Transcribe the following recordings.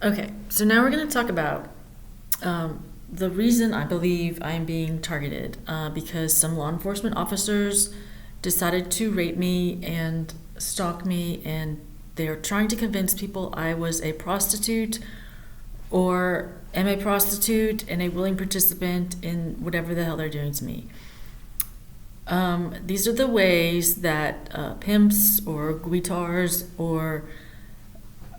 Okay, so now we're going to talk about the reason I believe I'm being targeted because some law enforcement officers decided to rape me and stalk me, and they're trying to convince people I was a prostitute or am a prostitute and a willing participant in whatever the hell they're doing to me. These are the ways that pimps or guitars or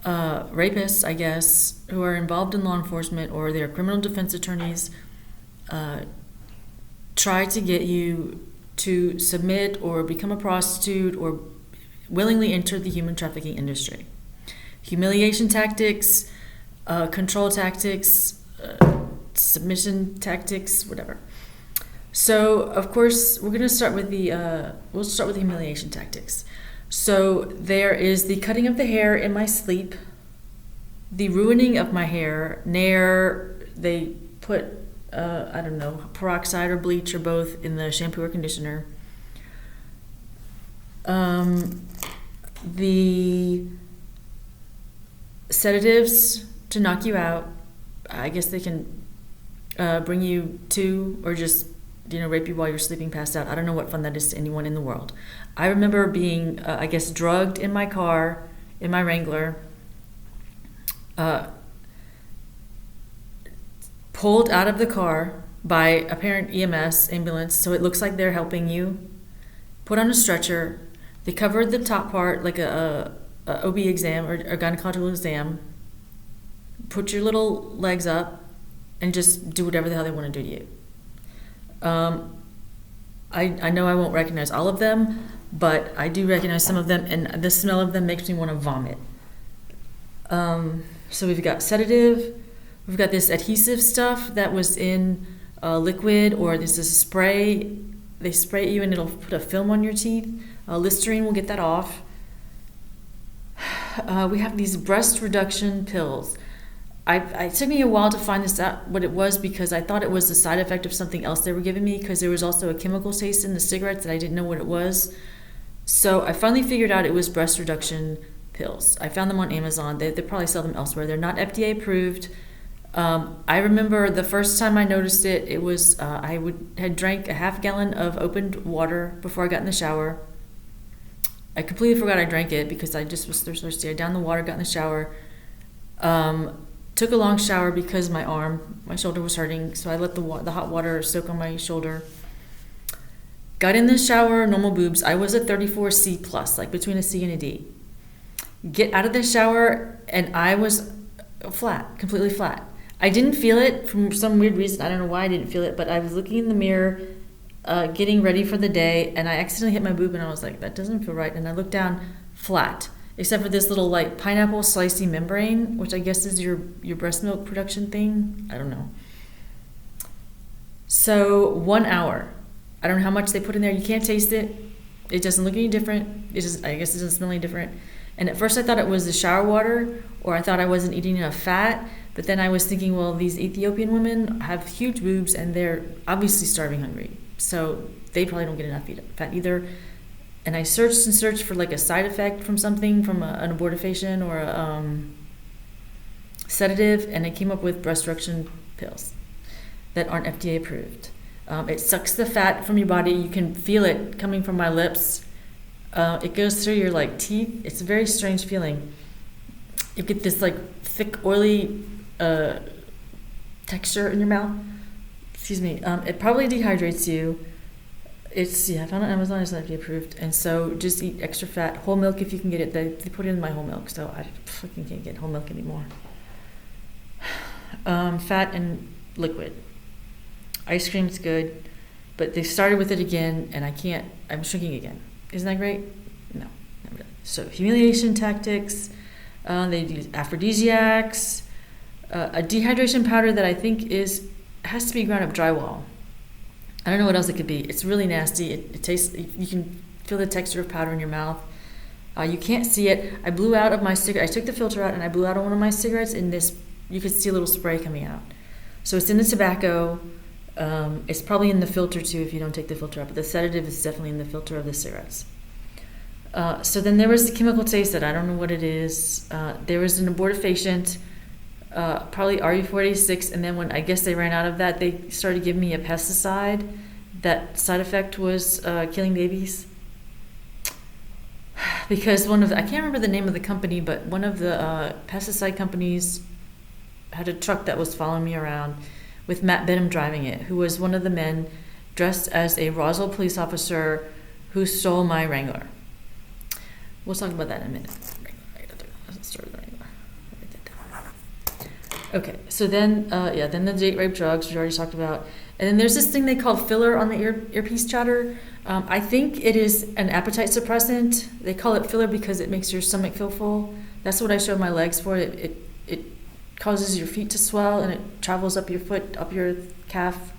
rapists, I guess, who are involved in law enforcement or they're criminal defense attorneys, try to get you to submit or become a prostitute or willingly enter the human trafficking industry. Humiliation tactics, control tactics, submission tactics, whatever. So, of course, we're going to start with we'll start with the humiliation tactics. So there is the cutting of the hair in my sleep, the ruining of my hair, nair, they put, I don't know, peroxide or bleach or both in the shampoo or conditioner. The sedatives to knock you out, I guess they can bring you to or just rape you while you're sleeping passed out. I don't know what fun that is to anyone in the world. I remember being, I guess, drugged in my car, in my Wrangler, pulled out of the car by a parent EMS ambulance, so it looks like they're helping you, put on a stretcher. They covered the top part like a OB exam or a gynecological exam, put your little legs up, and just do whatever the hell they want to do to you. I know I won't recognize all of them, but I do recognize some of them, and the smell of them makes me want to vomit. So we've got sedative, we've got this adhesive stuff that was in liquid, or this is a spray. They spray at you and it'll put a film on your teeth. Listerine will get that off. We have these breast reduction pills. It took me a while to find this out what it was, because I thought it was the side effect of something else they were giving me, because there was also a chemical taste in the cigarettes that I didn't know what it was. So I finally figured out it was breast reduction pills. I found them on Amazon. They probably sell them elsewhere. They're not FDA approved. I remember the first time I noticed it, it was I had drank a half gallon of opened water before I got in the shower. I completely forgot I drank it because I just was thirsty. I downed the water, got in the shower. Took a long shower because my shoulder was hurting, so I let the hot water soak on my shoulder. Got in the shower, normal boobs. I was a 34C plus, like between a C and a D. Get out of the shower, and I was flat, completely flat. I didn't feel it for some weird reason. I don't know why I didn't feel it, but I was looking in the mirror, getting ready for the day, and I accidentally hit my boob, and I was like, that doesn't feel right. And I looked down, flat. Except for this little like pineapple slicey membrane, which I guess is your breast milk production thing. I don't know. So 1 hour. I don't know how much they put in there. You can't taste it. It doesn't look any different. I guess it doesn't smell any different. And at first I thought it was the shower water, or I thought I wasn't eating enough fat. But then I was thinking, well, these Ethiopian women have huge boobs and they're obviously starving hungry. So they probably don't get enough fat either. And I searched for like a side effect from something, from an abortifaciant or a sedative, and I came up with breast reduction pills that aren't FDA approved. It sucks the fat from your body. You can feel it coming from my lips. It goes through your like teeth. It's a very strange feeling. You get this like thick, oily texture in your mouth. Excuse me. It probably dehydrates you. I found it on Amazon. It's not FDA approved, and so just eat extra fat. Whole milk if you can get it. They put it in my whole milk, so I fucking can't get whole milk anymore. Fat and liquid. Ice cream's good, but they started with it again, and I can't. I'm shrinking again. Isn't that great? No, not really. So humiliation tactics. They use aphrodisiacs. A dehydration powder that I think has to be ground up drywall. I don't know what else it could be. It's really nasty. It tastes. You can feel the texture of powder in your mouth. You can't see it. I blew out of my cigarette. I took the filter out and I blew out on one of my cigarettes. And you could see a little spray coming out. So it's in the tobacco. It's probably in the filter too if you don't take the filter out. But the sedative is definitely in the filter of the cigarettes. So then there was the chemical taste that I don't know what it is. There was an abortifaciant probably RE46, and then when I guess they ran out of that, they started giving me a pesticide. That side effect was killing babies. Because I can't remember the name of the company, but one of the pesticide companies had a truck that was following me around with Matt Benham driving it, who was one of the men dressed as a Roswell police officer who stole my Wrangler. We'll talk about that in a minute. Okay, so then, then the date rape drugs we already talked about. And then there's this thing they call filler on the earpiece chatter. I think it is an appetite suppressant. They call it filler because it makes your stomach feel full. That's what I showed my legs for. It causes your feet to swell, and it travels up your foot, up your calf.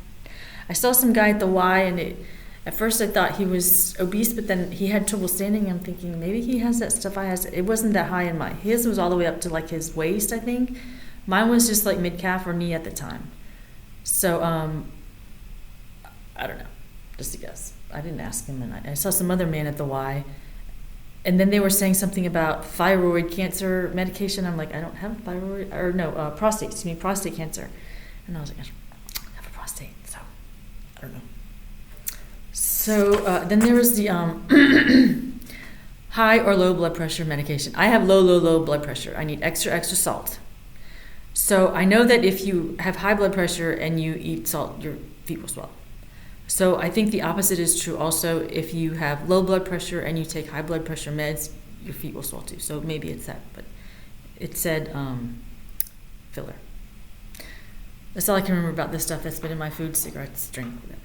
I saw some guy at the Y, and at first I thought he was obese, but then he had trouble standing. I'm thinking maybe he has that stuff I has. It wasn't that high in mine. His was all the way up to like his waist, I think. Mine was just like mid-calf or knee at the time. So, I don't know. Just a guess. I didn't ask him, and I saw some other man at the Y. And then they were saying something about thyroid cancer medication. I'm like, I don't have thyroid, or no, prostate cancer. And I was like, I have a prostate, so I don't know. So then there was the high or low blood pressure medication. I have low blood pressure. I need extra salt. So I know that if you have high blood pressure and you eat salt, your feet will swell. So I think the opposite is true also. If you have low blood pressure and you take high blood pressure meds, your feet will swell too. So maybe it's that, but it said filler. That's all I can remember about this stuff that's been in my food, cigarettes, drink, whatever.